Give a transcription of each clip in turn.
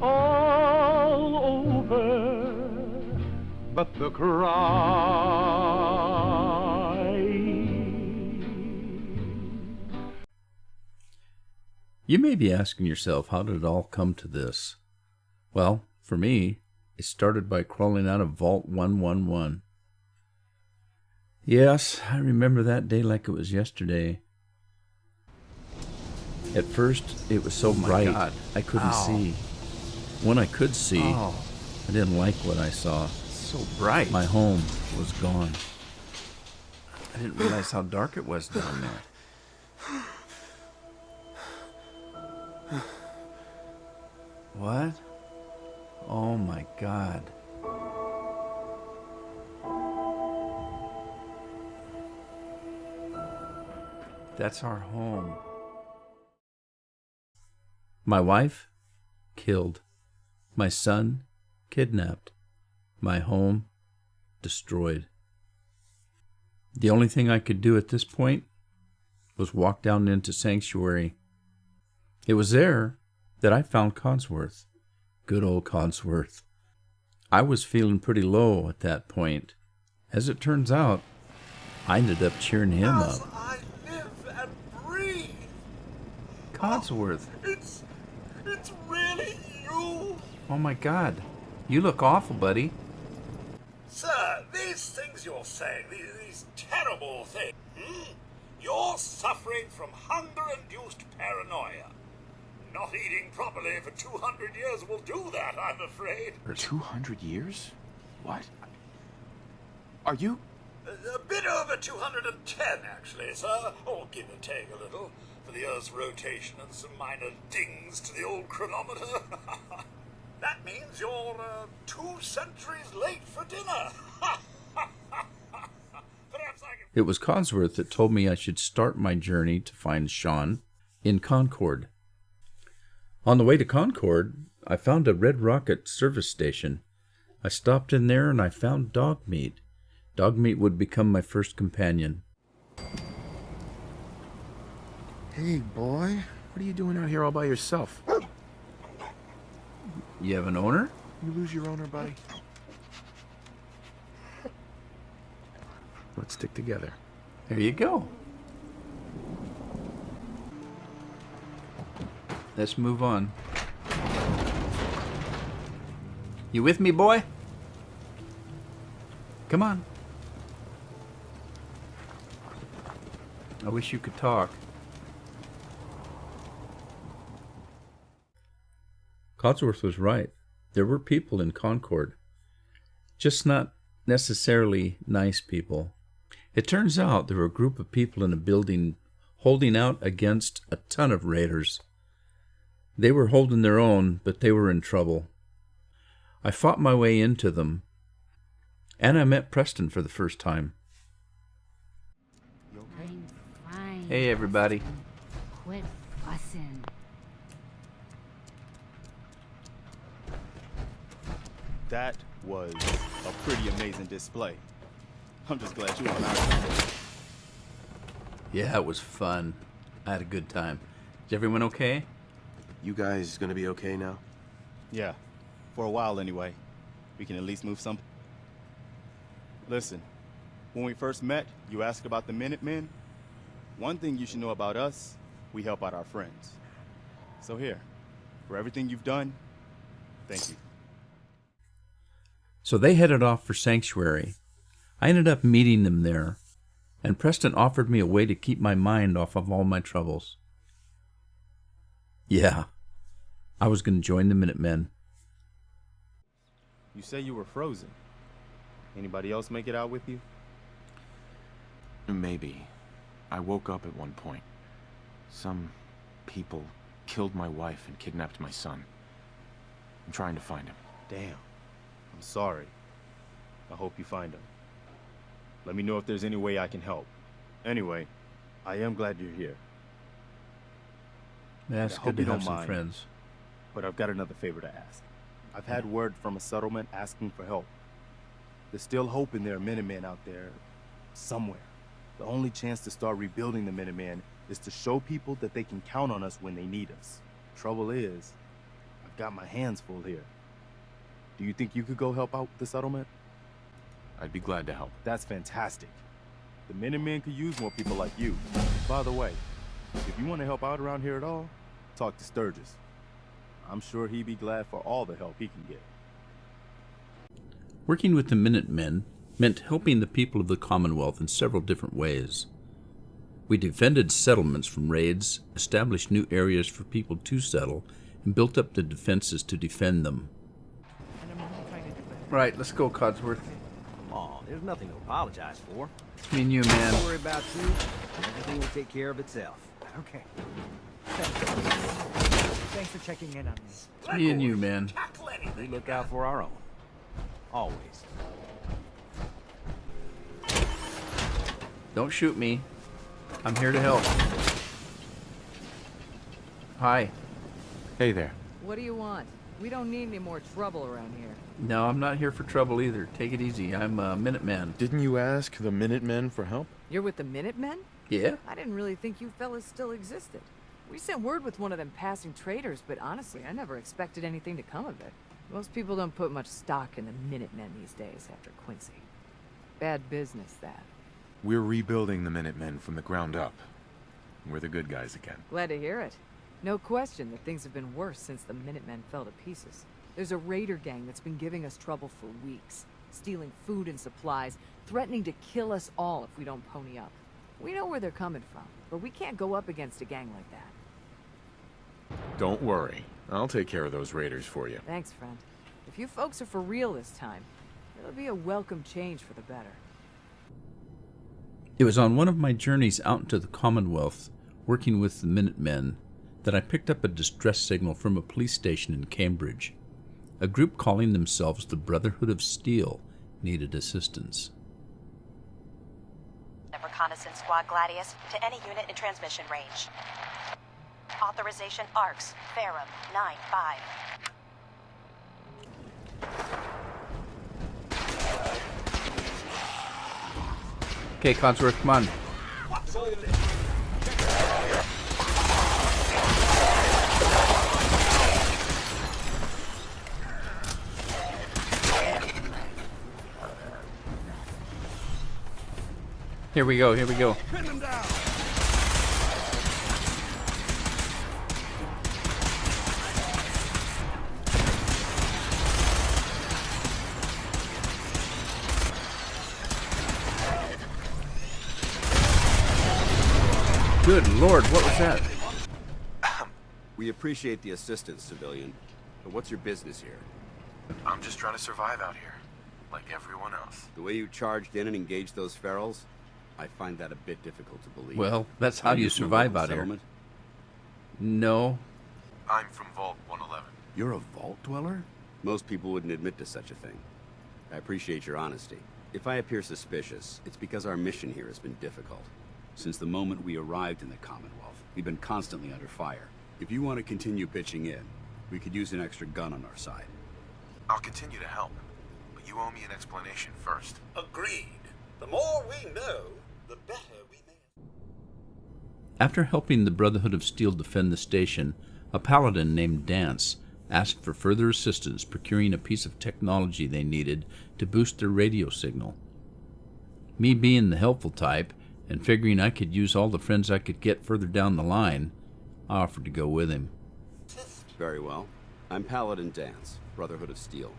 all over, but the cry. You may be asking yourself, how did it all come to this? Well, for me, it started by crawling out of Vault 111. Yes, I remember that day like it was yesterday. At first, it was so bright, God. I couldn't see. When I could see, I didn't like what I saw. So bright. My home was gone. I didn't realize how dark it was down there. What? Oh my God. That's our home. My wife, killed. My son, kidnapped. My home, destroyed. The only thing I could do at this point was walk down into Sanctuary. It was there that I found Codsworth. Good old Codsworth. I was feeling pretty low at that point. As it turns out, I ended up cheering him up. I live and breathe. Codsworth. It's really you. Oh my God. You look awful, buddy. Sir, these things you're saying, these terrible things, you're suffering from hunger-induced paranoia. Not eating properly for 200 years will do that, I'm afraid. For 200 years? What? Are you? A bit over 210, actually, sir. Or give or take a little, for the Earth's rotation and some minor dings to the old chronometer. That means you're 2 centuries late for dinner. Perhaps I can... It was Codsworth that told me I should start my journey to find Sean in Concord. On the way to Concord, I found a Red Rocket service station. I stopped in there and I found Dogmeat. Dogmeat would become my first companion. Hey, boy. What are you doing out here all by yourself? You have an owner? You lose your owner, buddy? Let's stick together. There you go. Let's move on. You with me, boy? Come on. I wish you could talk. Codsworth was right. There were people in Concord. Just not necessarily nice people. It turns out there were a group of people in a building holding out against a ton of raiders. They were holding their own, but they were in trouble. I fought my way into them, and I met Preston for the first time. You okay? I'm fine. Hey, everybody. Quit fussing. That was a pretty amazing display. I'm just glad you were on our side. Yeah, it was fun. I had a good time. Is everyone okay? You guys gonna be okay now? Yeah, for a while anyway. We can at least move some. Listen, when we first met, you asked about the Minutemen. One thing you should know about us, we help out our friends. So here, for everything you've done, thank you. So they headed off for Sanctuary. I ended up meeting them there, and Preston offered me a way to keep my mind off of all my troubles. Yeah, I was going to join the Minutemen. You say you were frozen. Anybody else make it out with you? Maybe. I woke up at one point. Some people killed my wife and kidnapped my son. I'm trying to find him. Damn. I'm sorry. I hope you find him. Let me know if there's any way I can help. Anyway, I am glad you're here. Yeah, it's good to have some friends. But I've got another favor to ask. I've had word from a settlement asking for help. There's still hope in there are Minutemen out there somewhere. The only chance to start rebuilding the Minutemen is to show people that they can count on us when they need us. Trouble is, I've got my hands full here. Do you think you could go help out with the settlement? I'd be glad to help. That's fantastic. The Minutemen could use more people like you. By the way, if you want to help out around here at all, talk to Sturgis. I'm sure he'd be glad for all the help he can get. Working with the Minutemen meant helping the people of the Commonwealth in several different ways. We defended settlements from raids, established new areas for people to settle, and built up the defenses to defend them. Right, let's go, Codsworth. Come on, there's nothing to apologize for. It's me and you, man. Don't worry about you. Everything will take care of itself. Okay. Thanks for checking in on me. It's me and you, man. Tackle We anything. look out for our own. Always. Don't shoot me. I'm here to help. Hi. Hey there. What do you want? We don't need any more trouble around here. No, I'm not here for trouble either. Take it easy. I'm a Minuteman. Didn't you ask the Minutemen for help? You're with the Minutemen? Yeah? I didn't really think you fellas still existed. We sent word with one of them passing traders, but honestly, I never expected anything to come of it. Most people don't put much stock in the Minutemen these days after Quincy. Bad business, that. We're rebuilding the Minutemen from the ground up. We're the good guys again. Glad to hear it. No question that things have been worse since the Minutemen fell to pieces. There's a raider gang that's been giving us trouble for weeks, stealing food and supplies, threatening to kill us all if we don't pony up. We know where they're coming from, but we can't go up against a gang like that. Don't worry. I'll take care of those raiders for you. Thanks, friend. If you folks are for real this time, it'll be a welcome change for the better. It was on one of my journeys out into the Commonwealth, working with the Minutemen, that I picked up a distress signal from a police station in Cambridge. A group calling themselves the Brotherhood of Steel needed assistance. Reconnaissance Squad Gladius to any unit in transmission range. Authorization ARCS, Ferrum 9-5. Okay, Codsworth, come on. What's all this? Here we go, here we go. Pin them down. Good Lord, what was that? We appreciate the assistance, civilian. But what's your business here? I'm just trying to survive out here, like everyone else. The way you charged in and engaged those ferals, I find that a bit difficult to believe. Well, that's how Are you from a survive local out here. settlement? No. I'm from Vault 111. You're a vault dweller? Most people wouldn't admit to such a thing. I appreciate your honesty. If I appear suspicious, it's because our mission here has been difficult. Since the moment we arrived in the Commonwealth, we've been constantly under fire. If you want to continue pitching in, we could use an extra gun on our side. I'll continue to help, but you owe me an explanation first. Agreed. The more we know, the better we may. After helping the Brotherhood of Steel defend the station, a paladin named Dance asked for further assistance procuring a piece of technology they needed to boost their radio signal. Me being the helpful type, and figuring I could use all the friends I could get further down the line, I offered to go with him. Very well. I'm Paladin Dance, Brotherhood of Steel.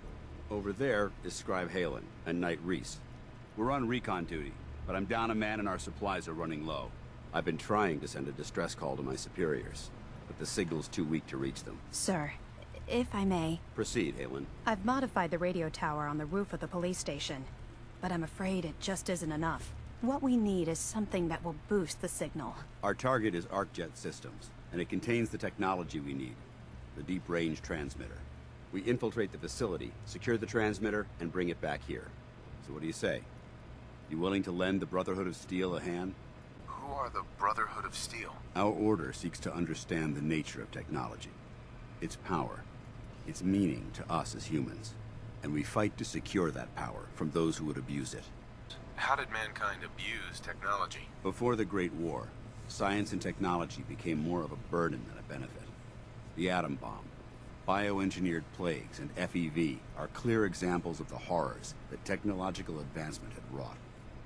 Over there is Scribe Halen and Knight Reese. We're on recon duty, but I'm down a man and our supplies are running low. I've been trying to send a distress call to my superiors, but the signal's too weak to reach them. Sir, if I may, Proceed, Halen. I've modified the radio tower on the roof of the police station, but I'm afraid it just isn't enough. What we need is something that will boost the signal. Our target is ArcJet Systems, and it contains the technology we need, the deep-range transmitter. We infiltrate the facility, secure the transmitter, and bring it back here. So what do you say? You willing to lend the Brotherhood of Steel a hand? Who are the Brotherhood of Steel? Our order seeks to understand the nature of technology, its power, its meaning to us as humans, and we fight to secure that power from those who would abuse it. How did mankind abuse technology? Before the Great War, science and technology became more of a burden than a benefit. The atom bomb, Bioengineered plagues and FEV are clear examples of the horrors that technological advancement had wrought.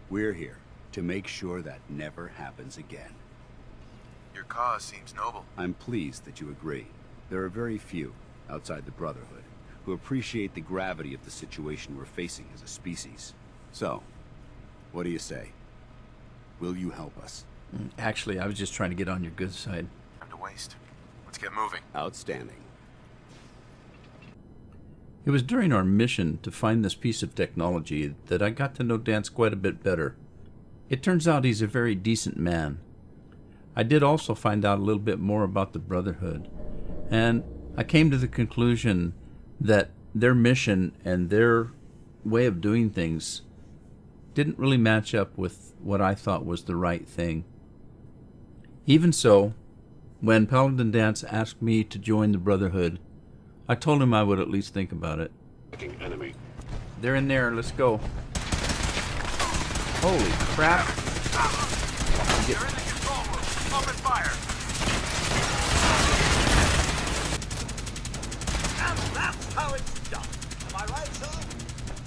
We're here to make sure that never happens again. Your cause seems noble. I'm pleased that you agree. There are very few, outside the Brotherhood, who appreciate the gravity of the situation we're facing as a species. So, what do you say? Will you help us? Actually, I was just trying to get on your good side. Time to waste. Let's get moving. Outstanding. It was during our mission to find this piece of technology that I got to know Danse quite a bit better. It turns out he's a very decent man. I did also find out a little bit more about the Brotherhood, and I came to the conclusion that their mission and their way of doing things didn't really match up with what I thought was the right thing. Even so, when Paladin Danse asked me to join the Brotherhood, I told him I would at least think about it. Enemy. They're in there, let's go. Holy crap. They're in the control room. Open fire. And that's how it's done. Am I right, sir?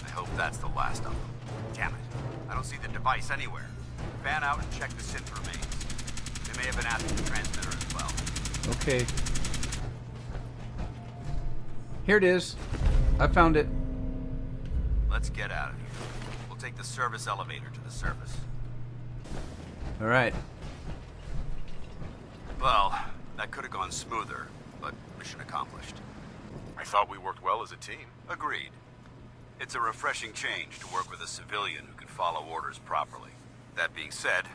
I hope that's the last of them. Damn it. I don't see the device anywhere. Fan out and check the synth remains. They may have been after the transmitter as well. Okay. Here it is. I found it. Let's get out of here. We'll take the service elevator to the surface. All right. Well, that could have gone smoother, but mission accomplished. I thought we worked well as a team. Agreed. It's a refreshing change to work with a civilian who can follow orders properly. That being said,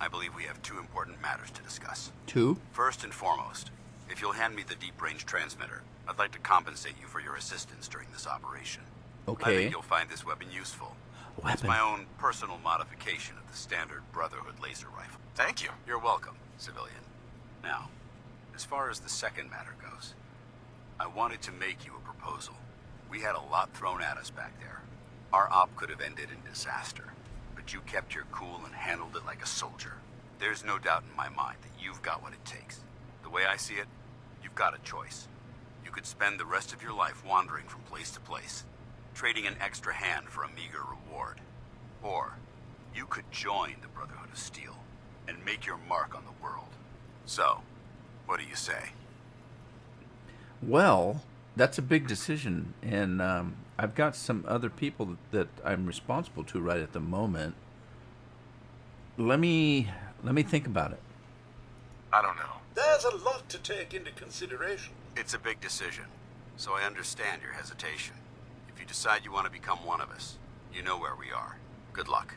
I believe we have two important matters to discuss. Two? First and foremost, if you'll hand me the deep-range transmitter, I'd like to compensate you for your assistance during this operation. Okay. I think you'll find this weapon useful. Weapon? It's my own personal modification of the standard Brotherhood laser rifle. Thank you. You're welcome, civilian. Now, as far as the second matter goes, I wanted to make you a proposal. We had a lot thrown at us back there. Our op could have ended in disaster, but you kept your cool and handled it like a soldier. There's no doubt in my mind that you've got what it takes. The way I see it, you've got a choice. You could spend the rest of your life wandering from place to place, trading an extra hand for a meager reward. Or, you could join the Brotherhood of Steel and make your mark on the world. So, what do you say? Well, that's a big decision, and I've got some other people that I'm responsible to right at the moment. Let me think about it. I don't know. There's a lot to take into consideration. It's a big decision, so I understand your hesitation. If you decide you want to become one of us, you know where we are. Good luck.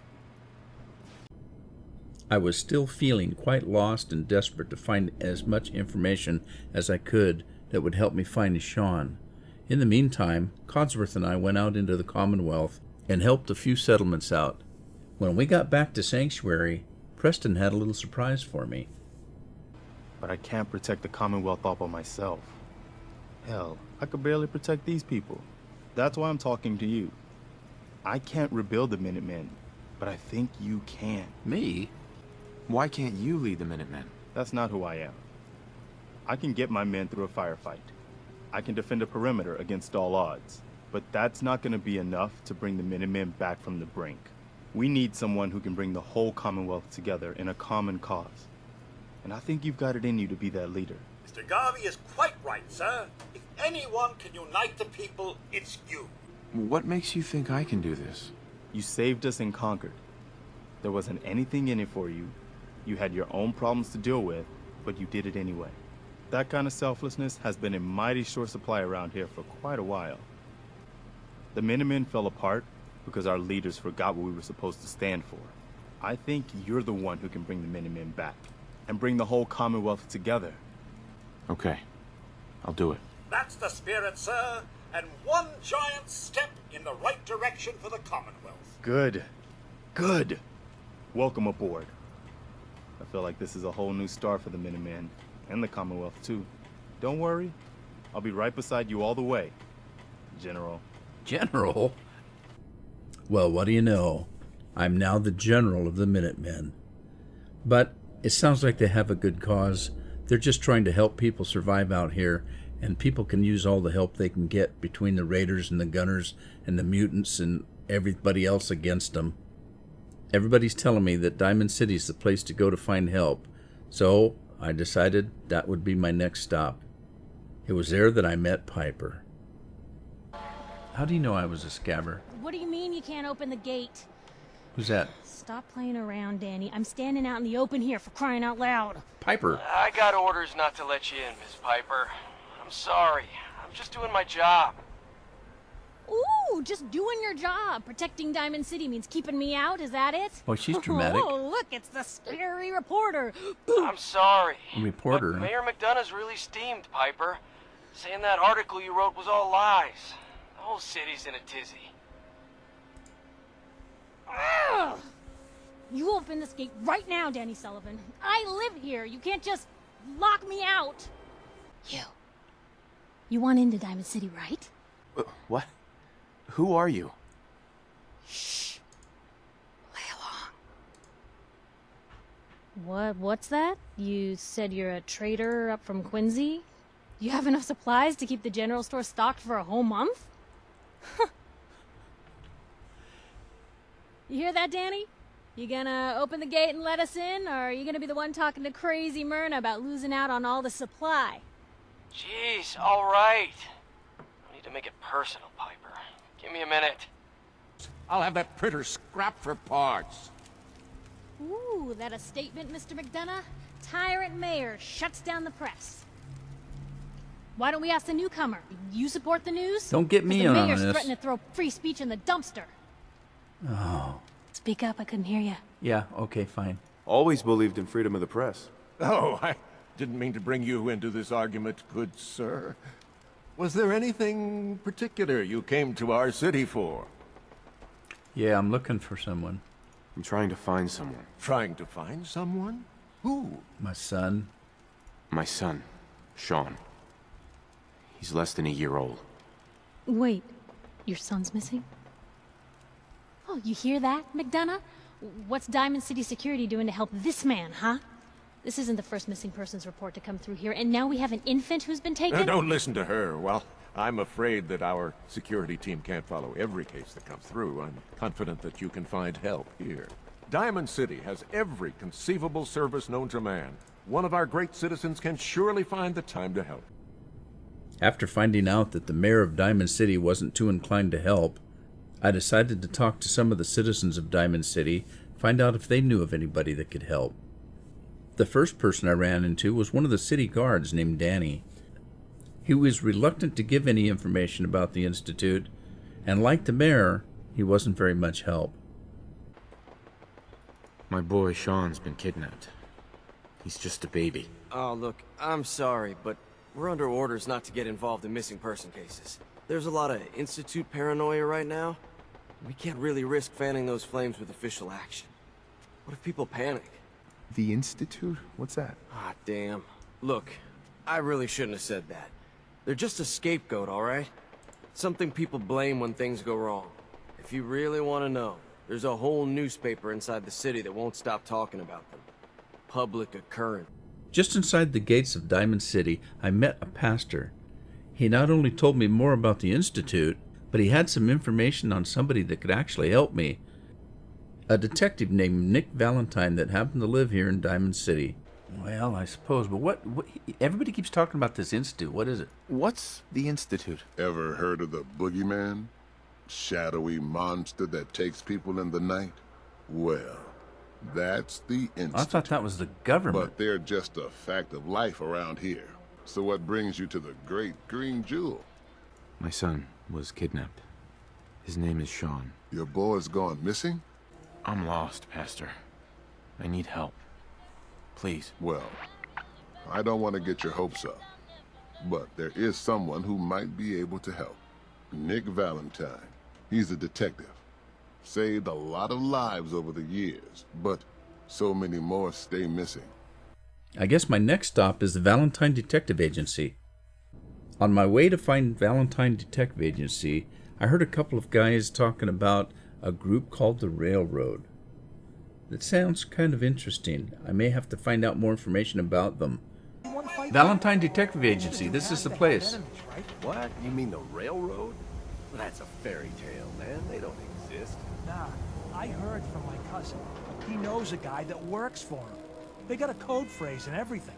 I was still feeling quite lost and desperate to find as much information as I could that would help me find Sean. In the meantime, Codsworth and I went out into the Commonwealth and helped a few settlements out. When we got back to Sanctuary, Preston had a little surprise for me. But I can't protect the Commonwealth all by myself. Hell, I could barely protect these people. That's why I'm talking to you. I can't rebuild the Minutemen, but I think you can. Me? Why can't you lead the Minutemen? That's not who I am. I can get my men through a firefight. I can defend a perimeter against all odds. But that's not going to be enough to bring the Minutemen back from the brink. We need someone who can bring the whole Commonwealth together in a common cause. And I think you've got it in you to be that leader. Mr. Garvey is quite right, sir. If anyone can unite the people, it's you. What makes you think I can do this? You saved us in Concord. There wasn't anything in it for you. You had your own problems to deal with, but you did it anyway. That kind of selflessness has been in mighty short supply around here for quite a while. The Minutemen fell apart because our leaders forgot what we were supposed to stand for. I think you're the one who can bring the Minutemen back and bring the whole Commonwealth together. Okay. I'll do it. That's the spirit, sir. And one giant step in the right direction for the Commonwealth. Good. Good. Welcome aboard. I feel like this is a whole new start for the Minutemen, and the Commonwealth too. Don't worry, I'll be right beside you all the way, General. General? Well, what do you know? I'm now the General of the Minutemen. But it sounds like they have a good cause. They're just trying to help people survive out here, and people can use all the help they can get between the raiders and the gunners and the mutants and everybody else against them. Everybody's telling me that Diamond City's the place to go to find help, so I decided that would be my next stop. It was there that I met Piper. How do you know I was a scabber? What do you mean you can't open the gate? Who's that? Stop playing around, Danny. I'm standing out in the open here, for crying out loud. Piper. I got orders not to let you in, Miss Piper. I'm sorry. I'm just doing my job. Ooh, just doing your job. Protecting Diamond City means keeping me out, is that it? Oh, she's dramatic. Oh, look, it's the scary reporter. I'm sorry. Reporter. But Mayor McDonough's really steamed, Piper. Saying that article you wrote was all lies. The whole city's in a tizzy. Ugh. You open this gate right now, Danny Sullivan. I live here. You can't just lock me out. You want into Diamond City, right? What? Who are you? Shh. Lay along. What's that? You said you're a trader up from Quincy? You have enough supplies to keep the general store stocked for a whole month? You hear that, Danny? You gonna open the gate and let us in, or are you gonna be the one talking to crazy Myrna about losing out on all the supply? Jeez, all right. I need to make it personal, Piper. Give me a minute. I'll have that printer scrapped for parts. Ooh, that a statement, Mr. McDonough? Tyrant mayor shuts down the press. Why don't we ask the newcomer? You support the news? Don't get me on The mayor's this. threatening to throw free speech in the dumpster. Oh. Speak up, I couldn't hear you. Yeah, okay, fine. Always believed in freedom of the press. Oh, I didn't mean to bring you into this argument, good sir. Was there anything particular you came to our city for? Yeah, I'm looking for someone. I'm trying to find someone. Trying to find someone? Who? My son. My son, Sean. He's less than a year old. Wait, your son's missing? Oh, you hear that, McDonough? What's Diamond City Security doing to help this man, huh? This isn't the first missing persons report to come through here, and now we have an infant who's been taken? Don't listen to her. Well, I'm afraid that our security team can't follow every case that comes through. I'm confident that you can find help here. Diamond City has every conceivable service known to man. One of our great citizens can surely find the time to help. After finding out that the mayor of Diamond City wasn't too inclined to help, I decided to talk to some of the citizens of Diamond City, find out if they knew of anybody that could help. The first person I ran into was one of the city guards named Danny. He was reluctant to give any information about the Institute, and like the mayor, he wasn't very much help. My boy Sean's been kidnapped. He's just a baby. Oh, look, I'm sorry, but we're under orders not to get involved in missing person cases. There's a lot of Institute paranoia right now. We can't really risk fanning those flames with official action. What if people panic? The Institute? What's that? Ah, damn. Look, I really shouldn't have said that. They're just a scapegoat, all right? Something people blame when things go wrong. If you really want to know, there's a whole newspaper inside the city that won't stop talking about them. Public occurrence. Just inside the gates of Diamond City, I met a pastor. He not only told me more about the Institute, but he had some information on somebody that could actually help me. A detective named Nick Valentine that happened to live here in Diamond City. Well, I suppose, but what everybody keeps talking about this institute. What is it? What's the Institute? Ever heard of the boogeyman? Shadowy monster that takes people in the night? Well, that's the Institute. I thought that was the government. But they're just a fact of life around here. So what brings you to the Great Green Jewel? My son was kidnapped. His name is Sean. Your boy's gone missing? I'm lost, Pastor. I need help. Please. Well, I don't want to get your hopes up, but there is someone who might be able to help. Nick Valentine. He's a detective. Saved a lot of lives over the years, but so many more stay missing. I guess my next stop is the Valentine Detective Agency. On my way to find Valentine Detective Agency, I heard a couple of guys talking about a group called the Railroad. That sounds kind of interesting. I may have to find out more information about them. One fight Valentine Detective Agency. This is the place. What? You mean the railroad? Well, that's a fairy tale, man. They don't exist. Nah, I heard from my cousin. He knows a guy that works for him. They got a code phrase and everything.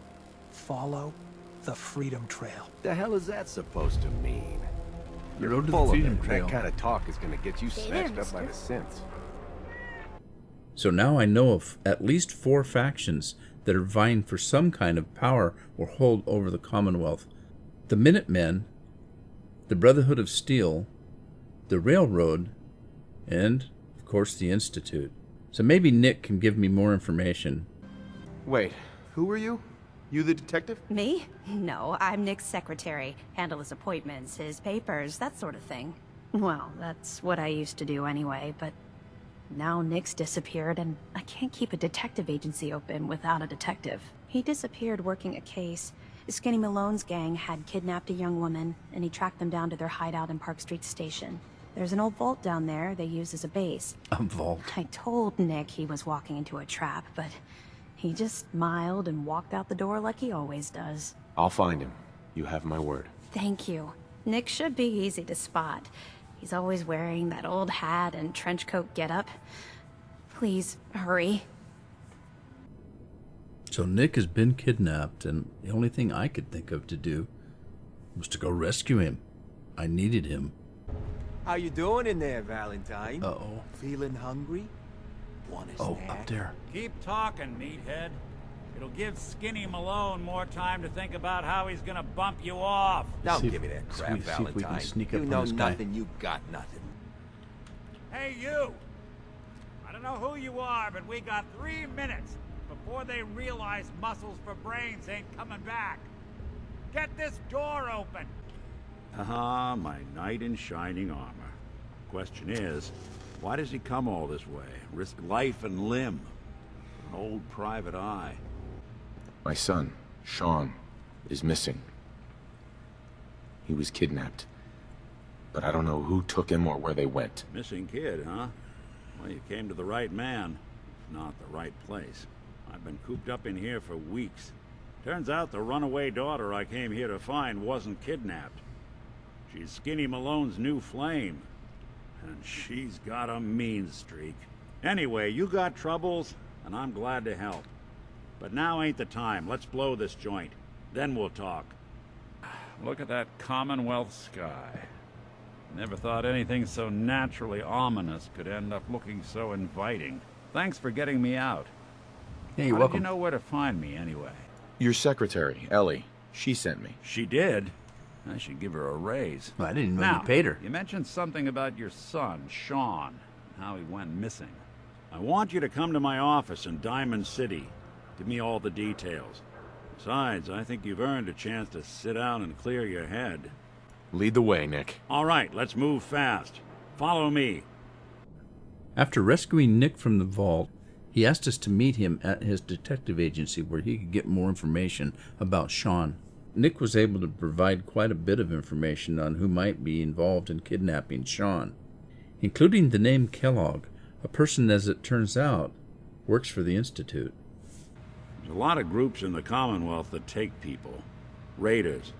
Follow the Freedom Trail. The hell is that supposed to mean? The road to the Full of Freedom it. Trail. That kind of talk is gonna get you Hey snatched there, up by the synths. So now I know of at least 4 factions that are vying for some kind of power or hold over the Commonwealth. The Minutemen, the Brotherhood of Steel, the Railroad, and, of course, the Institute. So maybe Nick can give me more information. Wait, who are you? You the detective? Me? No, I'm Nick's secretary. Handle his appointments, his papers, that sort of thing. Well, that's what I used to do anyway, but now Nick's disappeared and I can't keep a detective agency open without a detective. He disappeared working a case. Skinny Malone's gang had kidnapped a young woman and he tracked them down to their hideout in Park Street Station. There's an old vault down there they use as a base. A vault? I told Nick he was walking into a trap, but he just smiled and walked out the door like he always does. I'll find him. You have my word. Thank you. Nick should be easy to spot. He's always wearing that old hat and trench coat getup. Please, hurry. So Nick has been kidnapped, and the only thing I could think of to do was to go rescue him. I needed him. How you doing in there, Valentine? Uh-oh. Feeling hungry? Want a snack? Up there. Keep talking, meathead. It'll give Skinny Malone more time to think about how he's gonna bump you off. Don't give me that crap, see if we can Valentine. sneak You up on know this guy. nothing, you got nothing. Hey, you! I don't know who you are, but we got 3 minutes before they realize muscles for brains ain't coming back. Get this door open! Ah, my knight in shining armor. Question is, why does he come all this way? Risk life and limb? An old private eye. My son, Sean, is missing. He was kidnapped. But I don't know who took him or where they went. Missing kid, huh? Well, you came to the right man, if not the right place. I've been cooped up in here for weeks. Turns out the runaway daughter I came here to find wasn't kidnapped. She's Skinny Malone's new flame. And she's got a mean streak. Anyway, you got troubles, and I'm glad to help. But now ain't the time. Let's blow this joint. Then we'll talk. Look at that Commonwealth sky. Never thought anything so naturally ominous could end up looking so inviting. Thanks for getting me out. Hey, you're How welcome. did you know where to find me, anyway? Your secretary, Ellie. She sent me. She did? I should give her a raise. Well, I didn't know Now, you paid her. You mentioned something about your son, Sean, and how he went missing. I want you to come to my office in Diamond City. Give me all the details. Besides, I think you've earned a chance to sit down and clear your head. Lead the way, Nick. All right, let's move fast. Follow me. After rescuing Nick from the vault, he asked us to meet him at his detective agency where he could get more information about Sean. Nick was able to provide quite a bit of information on who might be involved in kidnapping Sean, including the name Kellogg, a person, as it turns out, works for the Institute. There's a lot of groups in the Commonwealth that take people. Raiders,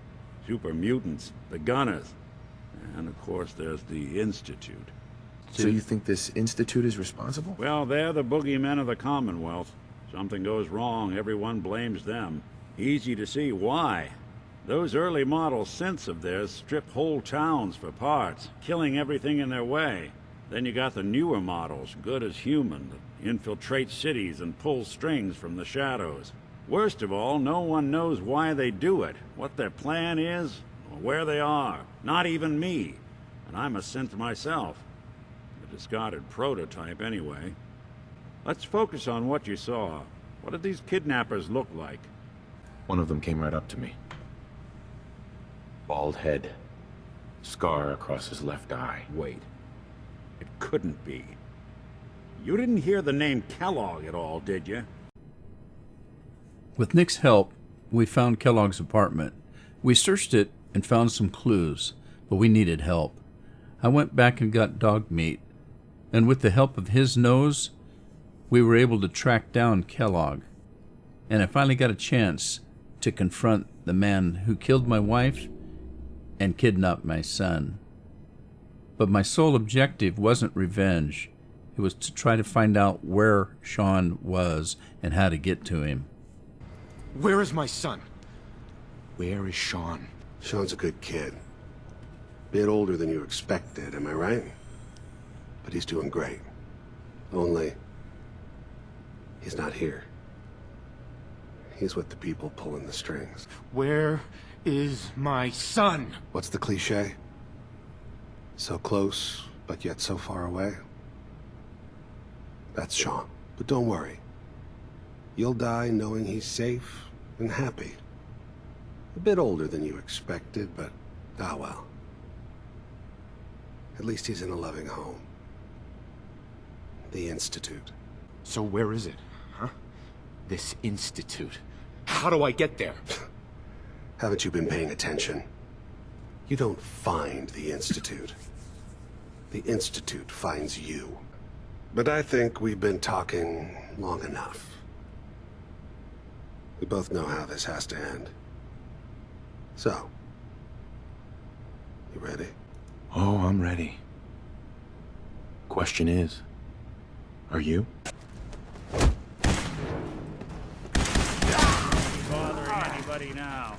super mutants, the Gunners, and of course there's the Institute. So you think this Institute is responsible? Well, they're the boogeymen of the Commonwealth. Something goes wrong, everyone blames them. Easy to see why. Those early model synths of theirs strip whole towns for parts, killing everything in their way. Then you got the newer models, good as human, that infiltrate cities and pull strings from the shadows. Worst of all, no one knows why they do it, what their plan is, or where they are. Not even me. And I'm a synth myself. A discarded prototype, anyway. Let's focus on what you saw. What did these kidnappers look like? One of them came right up to me. Bald head. Scar across his left eye. Wait. It couldn't be. You didn't hear the name Kellogg at all, did you? With Nick's help, we found Kellogg's apartment. We searched it and found some clues, but we needed help. I went back and got dog meat, and with the help of his nose, we were able to track down Kellogg. And I finally got a chance to confront the man who killed my wife and kidnapped my son. But my sole objective wasn't revenge. It was to try to find out where Sean was and how to get to him. Where is my son? Where is Sean? Sean's a good kid. Bit older than you expected, am I right? But he's doing great. Only, he's not here. He's with the people pulling the strings. Where is my son? What's the cliche? So close, but yet so far away? That's Sean. But don't worry. You'll die knowing he's safe and happy. A bit older than you expected, but ah well. At least he's in a loving home. The Institute. So where is it, huh? This Institute. How do I get there? Haven't you been paying attention? You don't find the Institute. The Institute finds you. But I think we've been talking long enough. We both know how this has to end. So, you ready? Oh, I'm ready. Question is, are you? Bothering anybody now?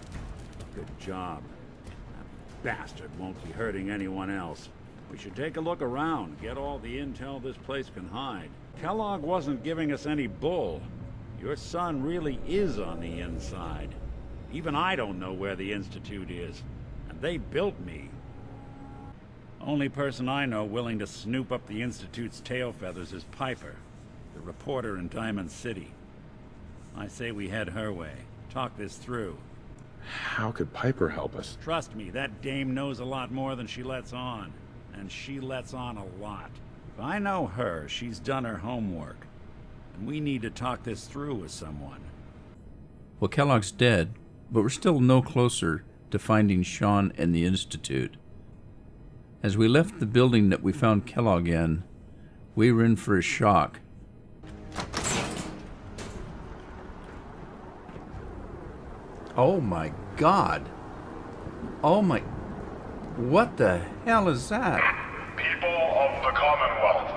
Good job. That bastard won't be hurting anyone else. We should take a look around, get all the intel this place can hide. Kellogg wasn't giving us any bull. Your son really is on the inside. Even I don't know where the Institute is, and they built me. Only person I know willing to snoop up the Institute's tail feathers is Piper, the reporter in Diamond City. I say we head her way, talk this through. How could Piper help us? Trust me, that dame knows a lot more than she lets on. And she lets on a lot. If I know her, she's done her homework. And we need to talk this through with someone. Well, Kellogg's dead, but we're still no closer to finding Sean and the Institute. As we left the building that we found Kellogg in, we were in for a shock. Oh my God! Oh my... What the hell is that? People of the Commonwealth,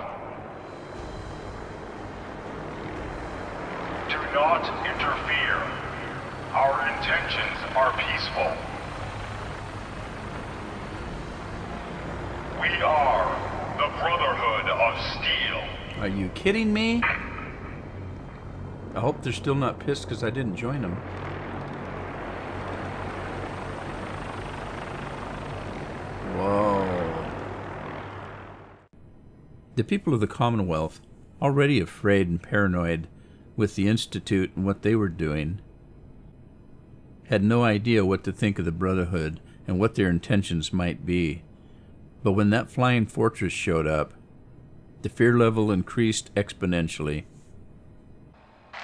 do not interfere. Our intentions are peaceful. We are the Brotherhood of Steel. Are you kidding me? I hope they're still not pissed because I didn't join them. Whoa. The people of the Commonwealth, already afraid and paranoid with the Institute and what they were doing, had no idea what to think of the Brotherhood and what their intentions might be. But when that flying fortress showed up, the fear level increased exponentially.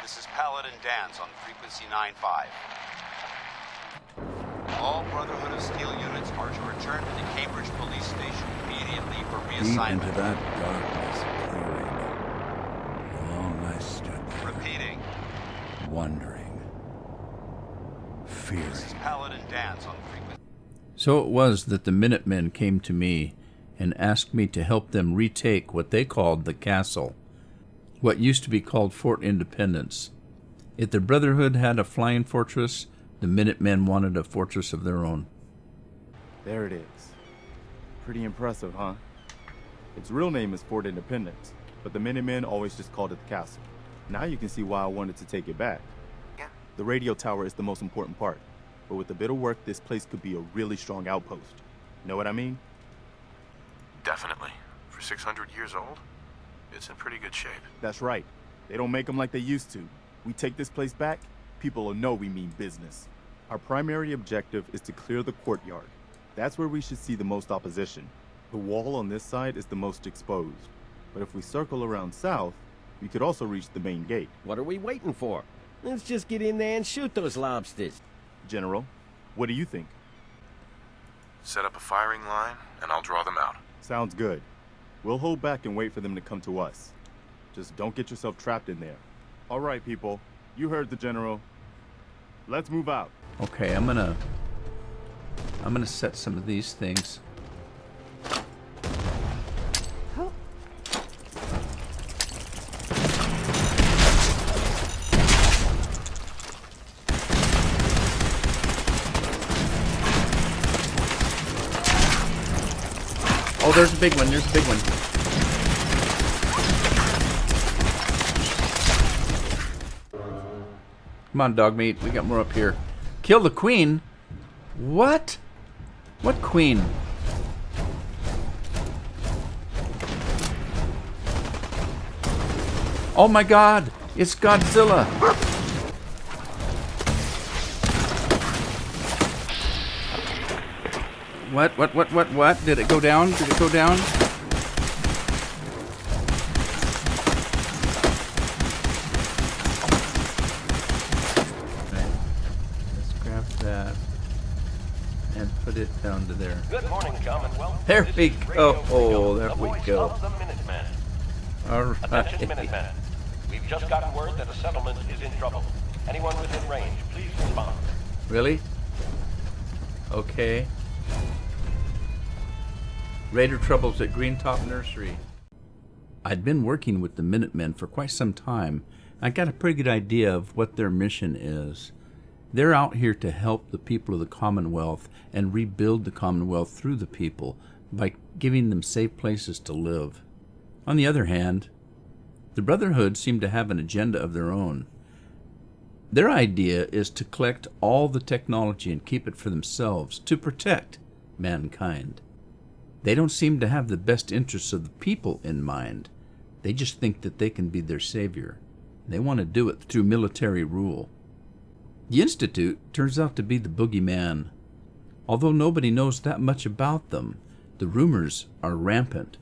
This is Paladin Dance on frequency 9-5. All Brotherhood of Steel units are to return to the Cambridge Police Station immediately for reassignment. Deep into that darkness clearing. Long I stood there. Repeating. Wondering. Fearing. This is Paladin Dance on frequency. So it was that the Minutemen came to me and asked me to help them retake what they called the castle, what used to be called Fort Independence. If the Brotherhood had a flying fortress, the Minutemen wanted a fortress of their own. There it is. Pretty impressive, huh? Its real name is Fort Independence, but the Minutemen always just called it the castle. Now you can see why I wanted to take it back. Yeah. The radio tower is the most important part, but with a bit of work, this place could be a really strong outpost. Know what I mean? Definitely. For 600 years old, it's in pretty good shape. That's right. They don't make them like they used to. We take this place back, people will know we mean business. Our primary objective is to clear the courtyard. That's where we should see the most opposition. The wall on this side is the most exposed. But if we circle around south, we could also reach the main gate. What are we waiting for? Let's just get in there and shoot those lobsters. General, what do you think? Set up a firing line, and I'll draw them out. Sounds good. We'll hold back and wait for them to come to us. Just don't get yourself trapped in there. All right, people. You heard the General. Let's move out. Okay, I'm gonna set some of these things. Oh, there's a big one. There's a big one. Come on, dog meat. We got more up here. Kill the queen? What? What queen? Oh my god! It's Godzilla! What? Did it go down? Did it go down? Okay. Let's grab that and put it down to there. Good morning, Commonwealth. There we go. Oh, there we go. Of the Minutemen. All right. Attention, Minutemen. We've just gotten word that a settlement is in trouble. Anyone within range, please respond. Really? Okay. Raider troubles at Greentop Nursery. I'd been working with the Minutemen for quite some time. I got a pretty good idea of what their mission is. They're out here to help the people of the Commonwealth and rebuild the Commonwealth through the people by giving them safe places to live. On the other hand, the Brotherhood seem to have an agenda of their own. Their idea is to collect all the technology and keep it for themselves to protect mankind. They don't seem to have the best interests of the people in mind. They just think that they can be their savior. They want to do it through military rule. The Institute turns out to be the boogeyman. Although nobody knows that much about them, the rumors are rampant.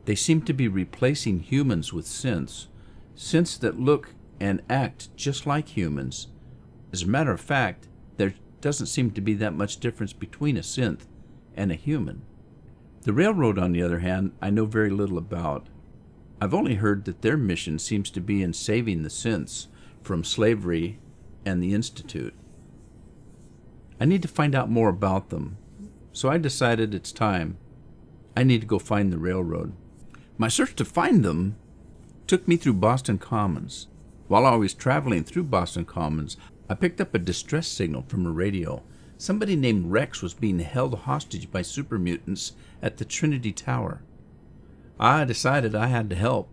They seem to be replacing humans with synths that look and act just like humans. As a matter of fact, there doesn't seem to be that much difference between a synth and a human. The Railroad, on the other hand, I know very little about. I've only heard that their mission seems to be in saving the synths from slavery and the Institute. I need to find out more about them, so I decided it's time. I need to go find the Railroad. My search to find them took me through Boston Commons. While I was traveling through Boston Commons, I picked up a distress signal from a radio. Somebody named Rex was being held hostage by super mutants at the Trinity Tower. I decided I had to help.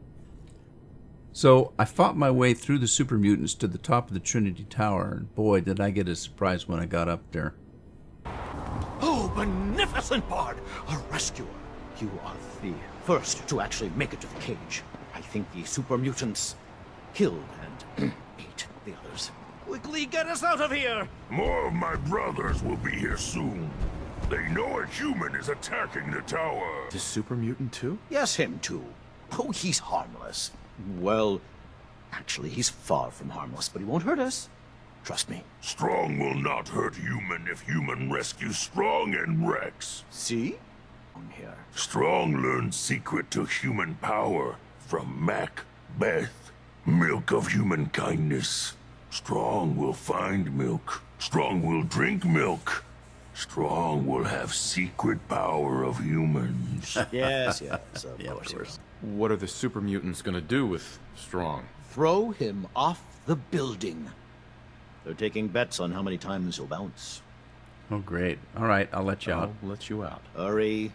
So I fought my way through the super mutants to the top of the Trinity Tower, and boy, did I get a surprise when I got up there. Oh, beneficent Bard! A rescuer! You are the first to actually make it to the cage. I think the super mutants killed and ate the others. Quickly get us out of here! More of my brothers will be here soon. They know a human is attacking the tower. The super mutant too? Yes, him too. Oh, he's harmless. Well, actually, he's far from harmless, but he won't hurt us. Trust me. Strong will not hurt human if human rescues Strong and Rex. See? On here. Strong learned secret to human power from Macbeth. Milk of human kindness. Strong will find milk. Strong will drink milk. Strong will have secret power of humans. Yes, of course. What are the super mutants gonna do with Strong? Throw him off the building. They're taking bets on how many times he'll bounce. Oh, great. All right, I'll let you out. I'll let you out. Hurry.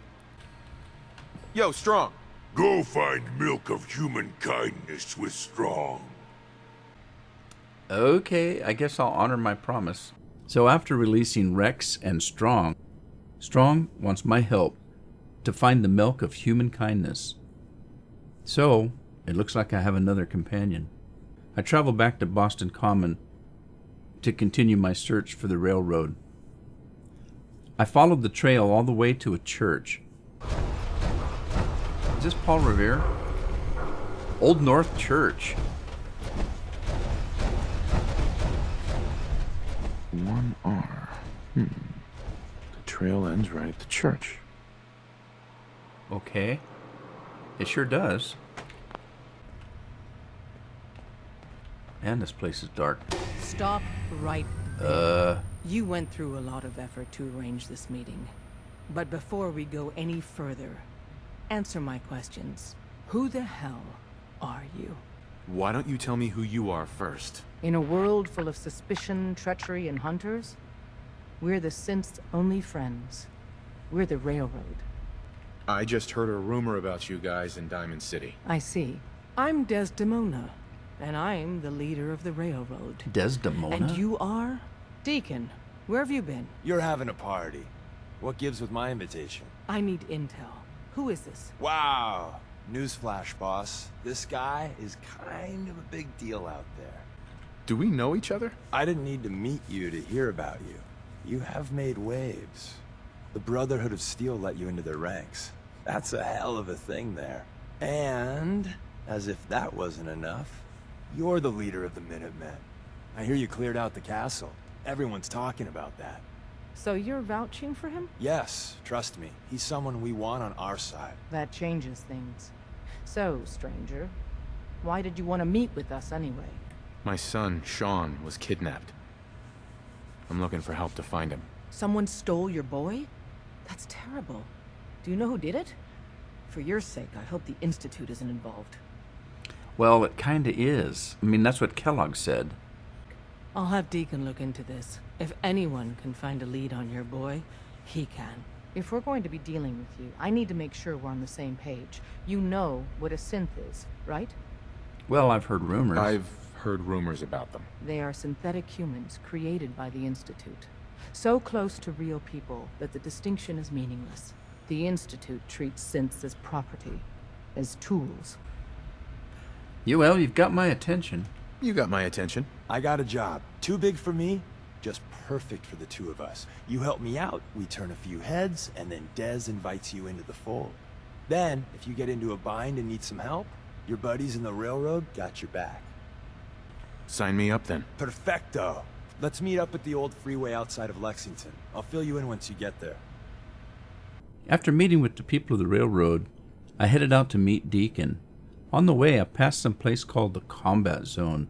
Yo, Strong. Go find milk of human kindness with Strong. Okay, I guess I'll honor my promise. So after releasing Rex and Strong, Strong wants my help to find the milk of human kindness. So, it looks like I have another companion. I travel back to Boston Common to continue my search for the Railroad. I followed the trail all the way to a church. Is this Paul Revere? Old North Church. 1R. The trail ends right at the church. Okay. It sure does. Man, this place is dark. Stop right You went through a lot of effort to arrange this meeting. But before we go any further, answer my questions. Who the hell are you? Why don't you tell me who you are first? In a world full of suspicion, treachery, and hunters, we're the synth's only friends. We're the Railroad. I just heard a rumor about you guys in Diamond City. I see. I'm Desdemona, and I'm the leader of the Railroad. Desdemona? And you are? Deacon, where have you been? You're having a party. What gives with my invitation? I need intel. Who is this? Wow. Newsflash, boss. This guy is kind of a big deal out there. Do we know each other? I didn't need to meet you to hear about you. You have made waves. The Brotherhood of Steel let you into their ranks. That's a hell of a thing there. And, as if that wasn't enough, you're the leader of the Minutemen. I hear you cleared out the castle. Everyone's talking about that. So you're vouching for him? Yes, trust me. He's someone we want on our side. That changes things. So, stranger, why did you want to meet with us anyway? My son, Sean, was kidnapped. I'm looking for help to find him. Someone stole your boy? That's terrible. Do you know who did it? For your sake, I hope the Institute isn't involved. Well, it kinda is. I mean, that's what Kellogg said. I'll have Deacon look into this. If anyone can find a lead on your boy, he can. If we're going to be dealing with you, I need to make sure we're on the same page. You know what a synth is, right? Well, I've heard rumors. I've heard rumors about them. They are synthetic humans created by the Institute. So close to real people that the distinction is meaningless. The Institute treats synths as property, as tools. Well, you've got my attention. You got my attention. I got a job. Too big for me, just perfect for the two of us. You help me out, we turn a few heads, and then Dez invites you into the fold. Then, if you get into a bind and need some help, your buddies in the Railroad got your back. Sign me up then. Perfecto. Let's meet up at the old freeway outside of Lexington. I'll fill you in once you get there. After meeting with the people of the Railroad, I headed out to meet Deacon. On the way, I passed some place called the Combat Zone.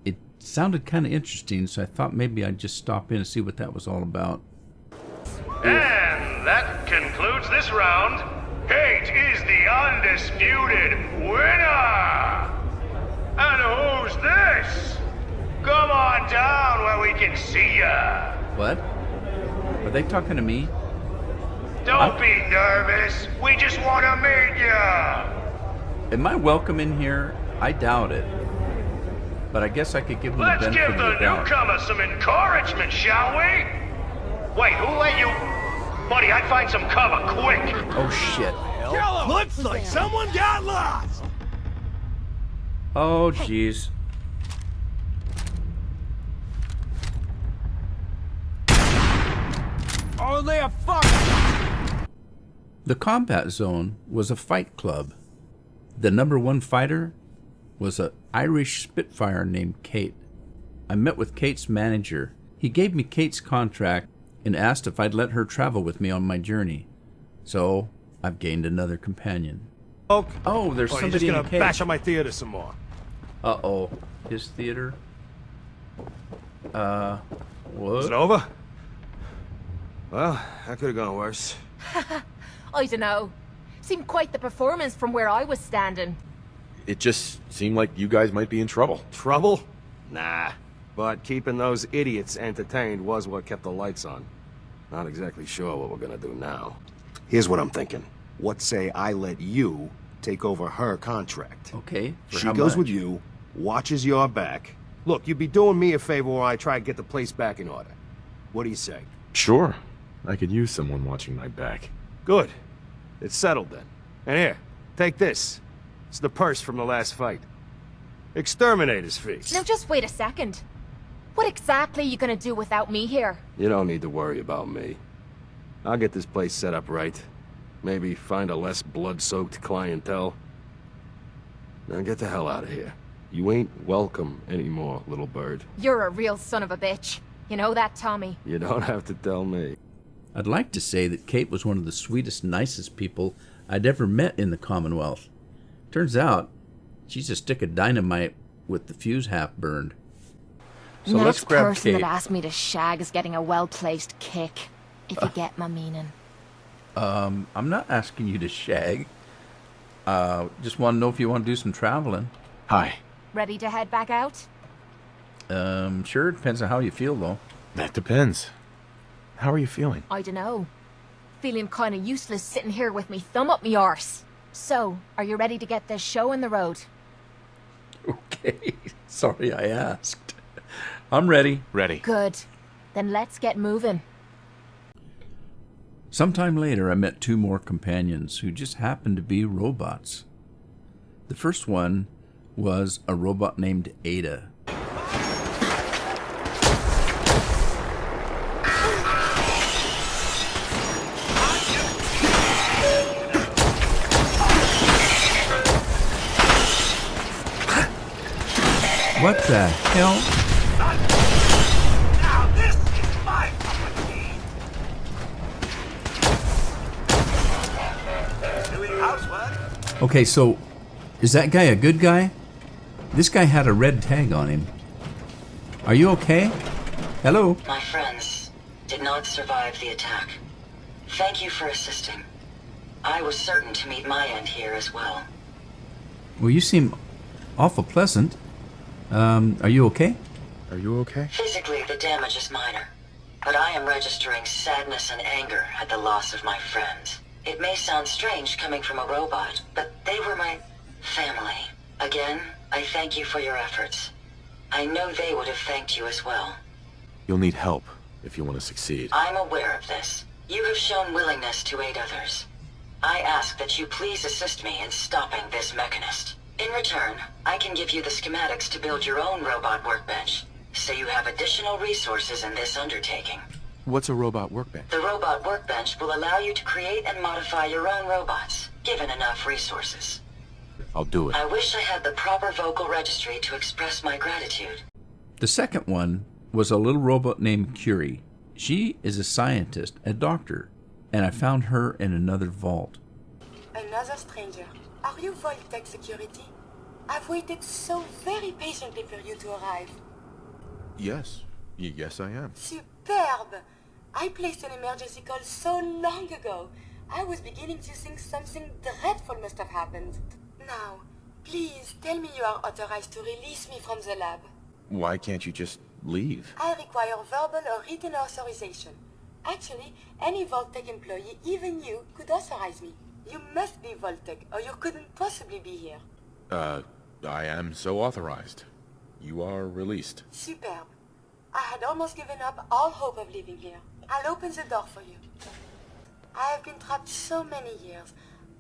It sounded kind of interesting, so I thought maybe I'd just stop in and see what that was all about. And that concludes this round. Kate is the undisputed winner! And who's this? Come on down where we can see ya! What? Are they talking to me? Don't be nervous. We just want to meet ya! Am I welcome in here? I doubt it. But I guess I could give them the Let's benefit give of the the doubt. newcomer some encouragement, shall we? Wait, who let you... Buddy, I'd find some cover, quick! Oh, shit. Looks like someone got lost! Oh, jeez. Only a fuck! The Combat Zone was a fight club. The #1 fighter was an Irish Spitfire named Kate. I met with Kate's manager. He gave me Kate's contract and asked if I'd let her travel with me on my journey. So, I've gained another companion. Oh, there's You're somebody just in gonna a cage. bash on my theater some more. Uh-oh. His theater? What? Is it over? Well, that could have gone worse. I don't know. Seemed quite the performance from where I was standing. It just seemed like you guys might be in trouble. Trouble? Nah. But keeping those idiots entertained was what kept the lights on. Not exactly sure what we're gonna do now. Here's what I'm thinking. What say I let you take over her contract? Okay. She goes with you, watches your back. Look, you'd be doing me a favor while I try to get the place back in order. What do you say? Sure. I could use someone watching my back. Good. It's settled then. And here, take this. It's the purse from the last fight. Exterminator's fee. Now just wait a second. What exactly are you gonna do without me here? You don't need to worry about me. I'll get this place set up right. Maybe find a less blood-soaked clientele. Now get the hell out of here. You ain't welcome anymore, little bird. You're a real son of a bitch. You know that, Tommy? You don't have to tell me. I'd like to say that Kate was one of the sweetest, nicest people I'd ever met in the Commonwealth. Turns out, she's a stick of dynamite with the fuse half burned. So let's Next grab person Kate. that asked me to shag is getting a well-placed kick, if you get my meaning. I'm not asking you to shag. Just want to know if you want to do some traveling. Hi. Ready to head back out? Sure, depends on how you feel, though. That depends. How are you feeling? I dunno. Feeling kinda useless sitting here with me thumb up me arse. So, are you ready to get this show on the road? Okay, sorry I asked. I'm ready. Ready. Good. Then let's get moving. Sometime later, I met 2 more companions who just happened to be robots. The first one was a robot named Ada. What the hell? Now this is my property. Doing housework? Okay, so is that guy a good guy? This guy had a red tag on him. Are you okay? Hello? My friends did not survive the attack. Thank you for assisting. I was certain to meet my end here as well. Well, you seem awful pleasant. Are you okay? Are you okay? Physically, the damage is minor, but I am registering sadness and anger at the loss of my friends. It may sound strange coming from a robot, but they were my family. Again, I thank you for your efforts. I know they would have thanked you as well. You'll need help if you want to succeed. I'm aware of this. You have shown willingness to aid others. I ask that you please assist me in stopping this mechanist. In return, I can give you the schematics to build your own robot workbench, so you have additional resources in this undertaking. What's a robot workbench? The robot workbench will allow you to create and modify your own robots, given enough resources. I'll do it. I wish I had the proper vocal registry to express my gratitude. The second one was a little robot named Curie. She is a scientist, a doctor, and I found her in another vault. Another stranger. Are you Voltec Security? I've waited so very patiently for you to arrive. Yes. Yes, I am. Superb! I placed an emergency call so long ago. I was beginning to think something dreadful must have happened. Now, please tell me you are authorized to release me from the lab. Why can't you just leave? I require verbal or written authorization. Actually, any Voltec employee, even you, could authorize me. You must be Voltec, or you couldn't possibly be here. I am so authorized. You are released. Superb. I had almost given up all hope of living here. I'll open the door for you. I have been trapped so many years.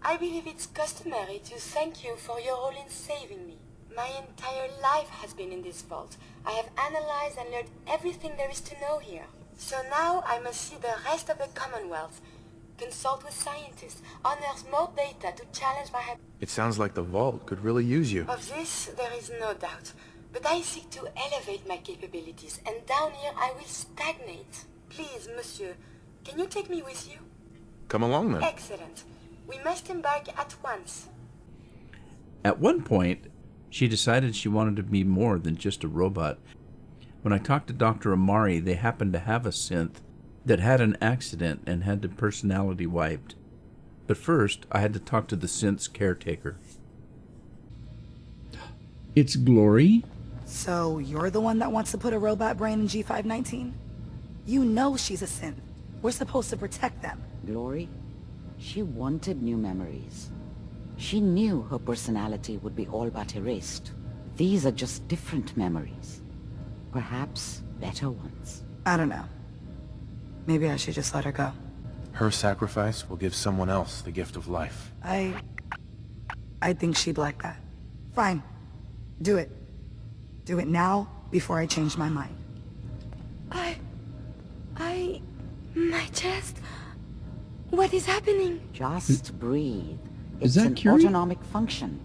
I believe it's customary to thank you for your role in saving me. My entire life has been in this vault. I have analyzed and learned everything there is to know here. So now I must see the rest of the Commonwealth. Consult with scientists, unearth more data to challenge my It sounds like the vault could really use you. Of this, there is no doubt. But I seek to elevate my capabilities, and down here I will stagnate. Please, monsieur, can you take me with you? Come along then. Excellent. We must embark at once. At one point, she decided she wanted to be more than just a robot. When I talked to Dr. Amari, they happened to have a synth that had an accident and had the personality wiped. But first, I had to talk to the synth's caretaker. It's Glory? So, you're the one that wants to put a robot brain in G519? You know she's a synth. We're supposed to protect them. Glory? She wanted new memories. She knew her personality would be all but erased. These are just different memories. Perhaps better ones. I don't know. Maybe I should just let her go. Her sacrifice will give someone else the gift of life. I think she'd like that. Fine. Do it. Do it now, before I change my mind. My chest... What is happening? Just breathe. Is It's that an Curie? autonomic function.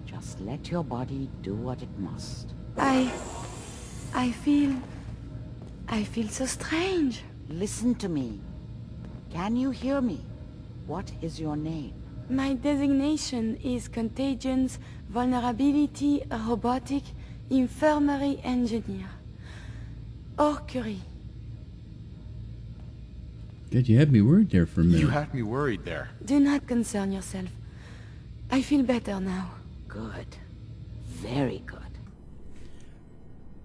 Just let your body do what it must. I feel so strange. Listen to me. Can you hear me? What is your name? My designation is Contagions, Vulnerability, Robotic, Infirmary Engineer. Oh, Curie. God, you had me worried there for a minute. You had me worried there. Do not concern yourself. I feel better now. Good. Very good.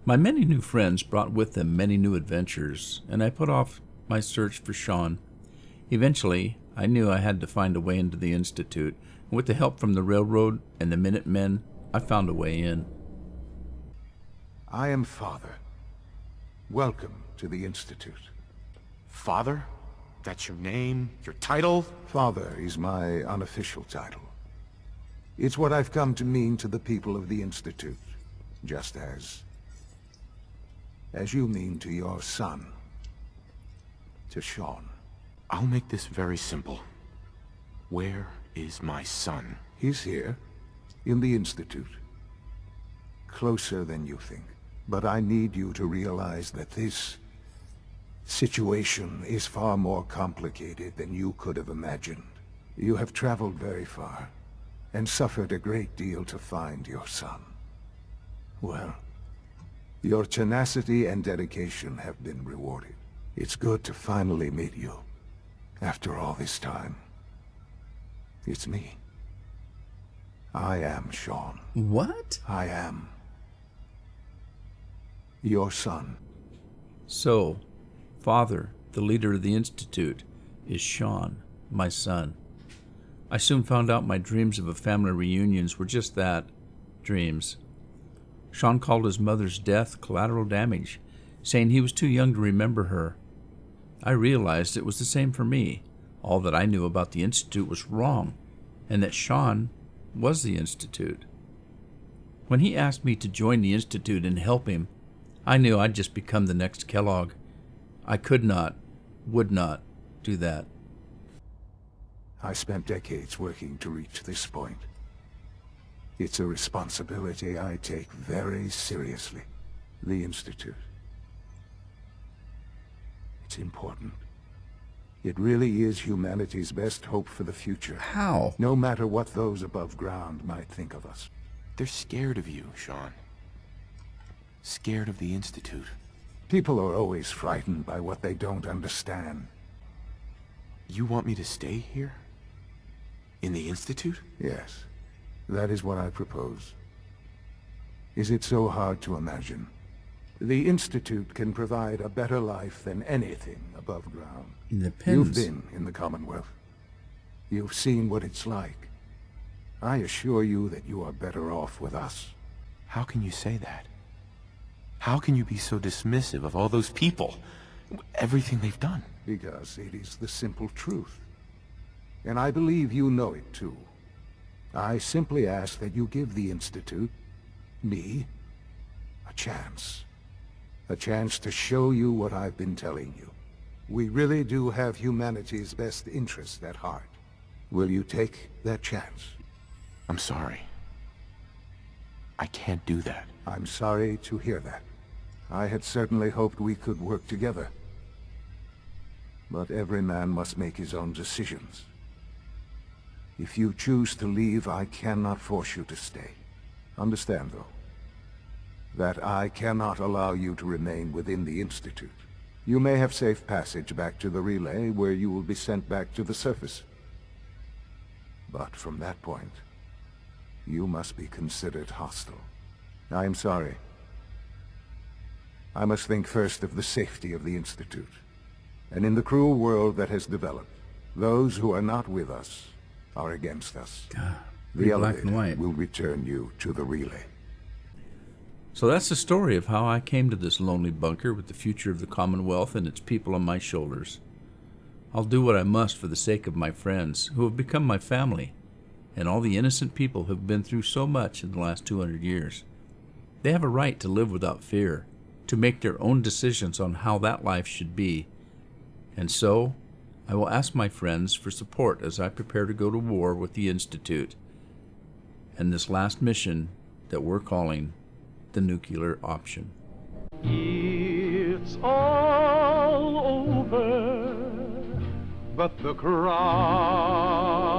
My many new friends brought with them many new adventures, and I put off my search for Sean. Eventually, I knew I had to find a way into the Institute, and with the help from the Railroad and the Minutemen, I found a way in. I am Father. Welcome to the Institute. Father? That's your name? Your title? Father is my unofficial title. It's what I've come to mean to the people of the Institute, just as you mean to your son, to Sean. I'll make this very simple. Where is my son? He's here, in the Institute. Closer than you think. But I need you to realize that this situation is far more complicated than you could have imagined. You have traveled very far, and suffered a great deal to find your son. Well, your tenacity and dedication have been rewarded. It's good to finally meet you, after all this time. It's me. I am Sean. What? I am your son. So, Father, the leader of the Institute, is Sean, my son. I soon found out my dreams of a family reunions were just that, dreams. Sean called his mother's death collateral damage, saying he was too young to remember her. I realized it was the same for me. All that I knew about the Institute was wrong, and that Sean was the Institute. When he asked me to join the Institute and help him, I knew I'd just become the next Kellogg. I could not, would not do that. I spent decades working to reach this point. It's a responsibility I take very seriously. The Institute. It's important. It really is humanity's best hope for the future. How? No matter what those above ground might think of us. They're scared of you, Sean. Scared of the Institute. People are always frightened by what they don't understand. You want me to stay here? In the Institute? Yes. That is what I propose. Is it so hard to imagine? The Institute can provide a better life than anything above ground. You've been in the Commonwealth. You've seen what it's like. I assure you that you are better off with us. How can you say that? How can you be so dismissive of all those people? Everything they've done? Because it is the simple truth. And I believe you know it too. I simply ask that you give the Institute, me, a chance. A chance to show you what I've been telling you. We really do have humanity's best interest at heart. Will you take that chance? I'm sorry. I can't do that. I'm sorry to hear that. I had certainly hoped we could work together. But every man must make his own decisions. If you choose to leave, I cannot force you to stay. Understand, though, that I cannot allow you to remain within the Institute. You may have safe passage back to the relay, where you will be sent back to the surface. But from that point, you must be considered hostile. I am sorry. I must think first of the safety of the Institute. And in the cruel world that has developed, those who are not with us are against us. The elevator will return you to the relay. So that's the story of how I came to this lonely bunker with the future of the Commonwealth and its people on my shoulders. I'll do what I must for the sake of my friends, who have become my family, and all the innocent people who have been through so much in the last 200 years. They have a right to live without fear, to make their own decisions on how that life should be. And so, I will ask my friends for support as I prepare to go to war with the Institute, and this last mission that we're calling the nuclear option. It's all over, but the crowd